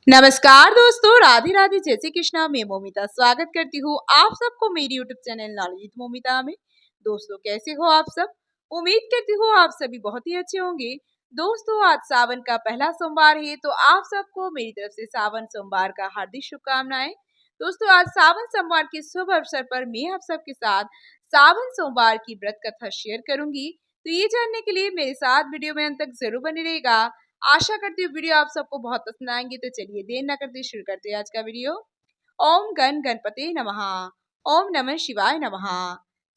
नमस्कार दोस्तों, राधे राधे, जय श्री कृष्णा। मैं मोमिता स्वागत करती हूँ आप सबको मेरी यूट्यूब चैनल नॉलेज मोमिता में। दोस्तों, कैसे हो आप सब? उम्मीद करती हूँ आप सभी बहुत ही अच्छे होंगे। दोस्तों, आज सावन का पहला सोमवार है, तो आप सबको मेरी तरफ से सावन सोमवार का हार्दिक शुभकामनाएं। दोस्तों, आज सावन सोमवार के शुभ अवसर पर मैं आप सबके साथ सावन सोमवार की व्रत कथा शेयर करूंगी। तो ये जानने के लिए मेरे साथ वीडियो में अंत तक जरूर बने रहेगा। आशा करती हूँ वीडियो आप सबको बहुत पसंद आएंगे। तो चलिए देर न करते शुरू करते हैं आज का वीडियो। ओम गण गणपते नमः। ओम नमः शिवाय नमः।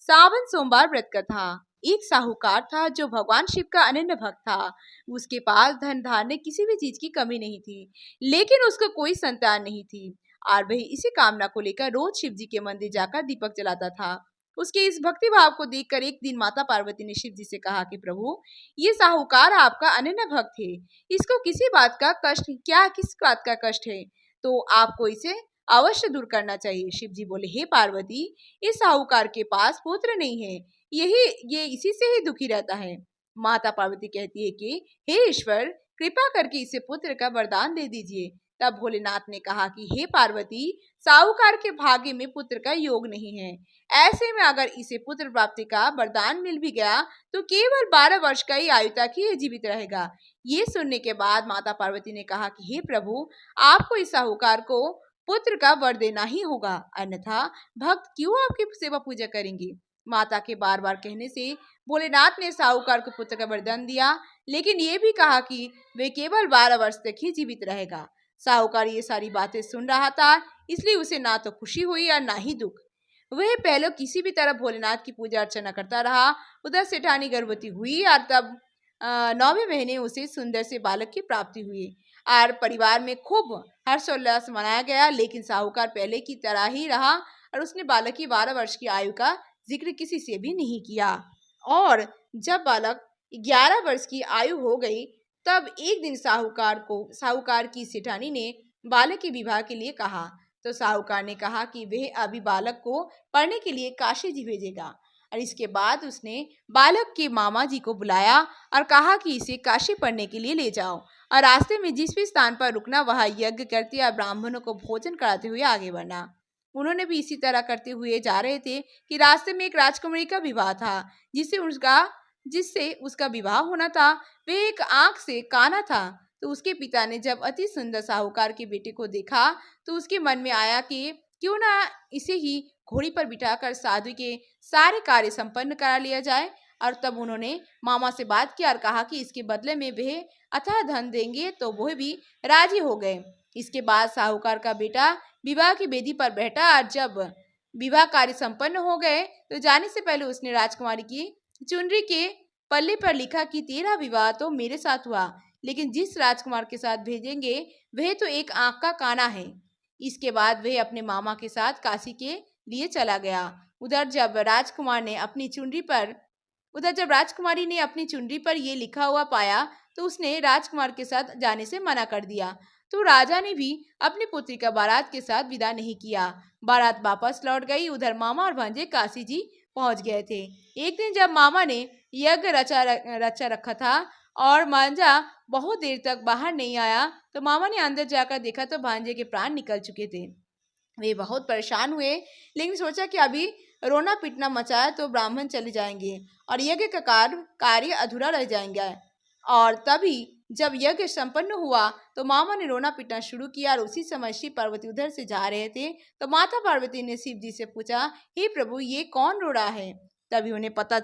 सावन सोमवार व्रत कथा। एक साहूकार था जो भगवान शिव का अनन्य भक्त था। उसके पास धन धान्य किसी भी चीज की कमी नहीं थी, लेकिन उसको कोई संतान नहीं थी और वह इसी कामना को लेकर रोज शिव जी के मंदिर जाकर दीपक जलाता था। उसके इस भक्ति भाव को देखकर एक दिन माता पार्वती ने शिव जी से कहा कि प्रभु, ये साहूकार आपका अनन्य भक्त है। इसको किसी बात का कष्ट, क्या किस बात का कष्ट है, तो आपको इसे अवश्य दूर करना चाहिए। शिव जी बोले, हे पार्वती, इस साहूकार के पास पुत्र नहीं है, ये इसी से ही दुखी रहता है। माता पार्वती कहती है कि हे ईश्वर, कृपा करके इसे पुत्र का वरदान दे दीजिए। तब भोलेनाथ ने कहा कि हे पार्वती, साहूकार के भाग्य में पुत्र का योग नहीं है। ऐसे में अगर इसे पुत्र प्राप्ति का वरदान मिल भी गया तो केवल 12 वर्ष का ही आयु तक ही जीवित रहेगा। ये सुनने के बाद माता पार्वती ने कहा कि हे प्रभु, आपको इस साहूकार को पुत्र का वर देना ही होगा, अन्यथा भक्त क्यों आपकी सेवा पूजा करेंगे। माता के बार बार कहने से भोलेनाथ ने साहूकार को पुत्र का वरदान दिया, लेकिन ये भी कहा कि वे केवल 12 वर्ष तक ही जीवित रहेगा। साहूकार ये सारी बातें सुन रहा था, इसलिए उसे ना तो खुशी हुई और ना ही दुख। वह पहले किसी भी तरह भोलेनाथ की पूजा अर्चना करता रहा। उधर सेठानी गर्भवती हुई और तब 9वें महीने उसे सुंदर से बालक की प्राप्ति हुई और परिवार में खूब हर्षोल्लास मनाया गया। लेकिन साहूकार पहले की तरह ही रहा और उसने बालक की 12 वर्ष की आयु का जिक्र किसी से भी नहीं किया। और जब बालक 11 वर्ष की आयु हो गई, तब एक दिन साहूकार की सेठानी ने बालक के विवाह के लिए कहा। तो साहूकार ने कहा कि वह अभी बालक को पढ़ने के लिए काशी जी भेजेगा। और इसके बाद उसने बालक के मामा जी को बुलाया और कहा कि इसे काशी पढ़ने के लिए ले जाओ और रास्ते में जिस भी स्थान पर रुकना वहां यज्ञ करते और ब्राह्मणों को भोजन कराते हुए आगे बढ़ना। उन्होंने भी इसी तरह करते हुए जा रहे थे कि रास्ते में एक राजकुमारी का विवाह था, जिससे उसका विवाह होना था। वह एक आंख से काना था। तो उसके पिता ने जब अति सुंदर साहूकार के बेटे को देखा तो उसके मन में आया कि क्यों ना इसे ही घोड़ी पर बिठाकर साधु के सारे कार्य संपन्न करा लिया जाए। और तब उन्होंने मामा से बात की और कहा कि इसके बदले में वह अथाह धन देंगे, तो वह भी राजी हो गए। इसके बाद साहूकार का बेटा विवाह की वेदी पर बैठा और जब विवाह कार्य संपन्न हो गए तो जाने से पहले उसने राजकुमारी की चुनरी के पल्ले पर लिखा कि तेरा विवाह तो मेरे साथ हुआ, लेकिन जिस राजकुमार के साथ भेजेंगे वह तो एक आंख का काना है। इसके बाद वह अपने मामा के साथ काशी के लिए चला गया। उधर जब राजकुमारी ने अपनी चुनरी पर ये लिखा हुआ पाया तो उसने राजकुमार के साथ जाने से मना कर दिया। तो राजा ने भी अपनी पुत्री का बारात के साथ विदा नहीं किया। बारात वापस लौट गई। उधर मामा और भांजे काशी जी पहुंच गए थे। एक दिन जब मामा ने यज्ञ रचा रखा था और मांझा बहुत देर तक बाहर नहीं आया, तो मामा ने अंदर जाकर देखा तो भांजे के प्राण निकल चुके थे। वे बहुत परेशान हुए, लेकिन सोचा कि अभी रोना पीटना मचाया तो ब्राह्मण चले जाएंगे और यज्ञ का कार्य अधूरा रह जाएगा। और तभी जब यज्ञ संपन्न हुआ तो मामा ने रोना पीटना शुरू किया और उसी समय शिव पार्वती उधर से जा रहे थे। तो माता पार्वती ने शिव जी से पूछा, हे प्रभु, ये कौन रो रहा है? तभी उन्हें पता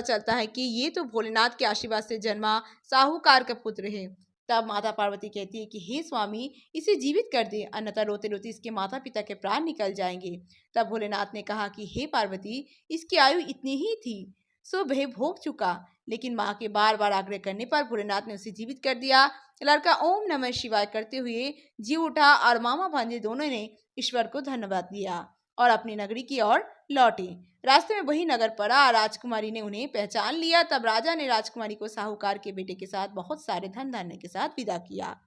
चलता है कि ये तो भोलेनाथ के आशीर्वाद से जन्मा साहूकार का पुत्र है। तब माता पार्वती कहती है कि हे स्वामी, इसे जीवित कर दे, अन्यथा रोते रोते इसके माता पिता के प्राण निकल जाएंगे। तब भोलेनाथ ने कहा कि हे पार्वती, इसकी आयु इतनी ही थी, सो वह भोग चुका। लेकिन माँ के बार बार आग्रह करने पर भोलेनाथ ने उसे जीवित कर दिया। लड़का ओम नमः शिवाय करते हुए जी उठा और मामा भांजे दोनों ने ईश्वर को धन्यवाद दिया और अपनी नगरी की ओर लौटे। रास्ते में वही नगर पड़ा और राजकुमारी ने उन्हें पहचान लिया। तब राजा ने राजकुमारी को साहूकार के बेटे के साथ बहुत सारे धन धान्य के साथ विदा किया।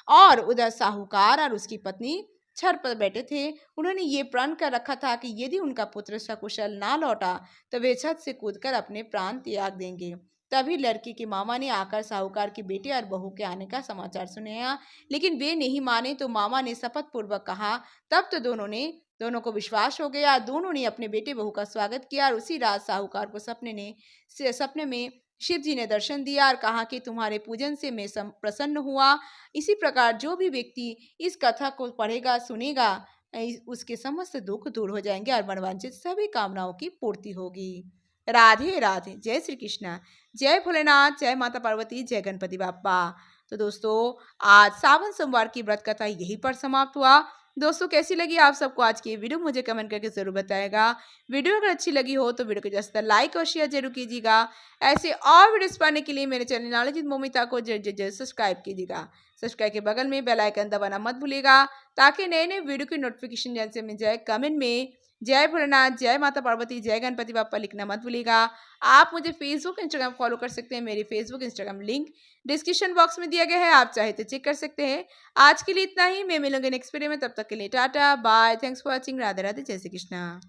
और उधर साहूकार और उसकी पत्नी छत पर बैठे थे। उन्होंने ये प्रण कर रखा था कि यदि उनका पुत्र सकुशल ना लौटा तो वे छत से कूदकर अपने प्राण त्याग देंगे। तभी लड़की के मामा ने आकर साहूकार के बेटे और बहू के आने का समाचार सुनाया, लेकिन वे नहीं माने तो मामा ने शपथ पूर्वक कहा। तब तो दोनों को विश्वास हो गया। दोनों ने अपने बेटे बहू का स्वागत किया और उसी रात साहूकार को सपने में शिव जी ने दर्शन दिया और कहा कि तुम्हारे पूजन से मैं प्रसन्न हुआ। इसी प्रकार जो भी व्यक्ति इस कथा को पढ़ेगा सुनेगा उसके समस्त दुख दूर हो जाएंगे और मनवांछित सभी कामनाओं की पूर्ति होगी। राधे राधे। जय श्री कृष्णा। जय भोलेनाथ। जय माता पार्वती। जय गणपति बाप्पा। तो दोस्तों आज सावन सोमवार की व्रत कथा यहीं पर समाप्त हुआ। दोस्तों कैसी लगी आप सबको आज की वीडियो मुझे कमेंट करके जरूर बताएगा। वीडियो अगर अच्छी लगी हो तो वीडियो को जैसे लाइक और शेयर जरूर कीजिएगा। ऐसे और वीडियोस पाने के लिए मेरे चैनल नॉलेज विद मोमिता को जरूर सब्सक्राइब कीजिएगा। सब्सक्राइब के बगल में बेल आइकन दबाना मत भूलिएगा ताकि नए नए वीडियो की नोटिफिकेशन जल्द से मिल जाए। कमेंट में जय भोलेनाथ, जय माता पार्वती, जय गणपति बाप्पा लिखना मत भूलिएगा। आप मुझे फेसबुक इंस्टाग्राम फॉलो कर सकते हैं। मेरी Facebook Instagram link description box में दिया गया है, आप चाहे तो चेक कर सकते हैं। आज के लिए इतना ही। मैं मिलूंगी नेक्स्ट वीडियो में, तब तक के लिए tata bye. Thanks for watching. Radhe Radhe. जय श्री कृष्णा।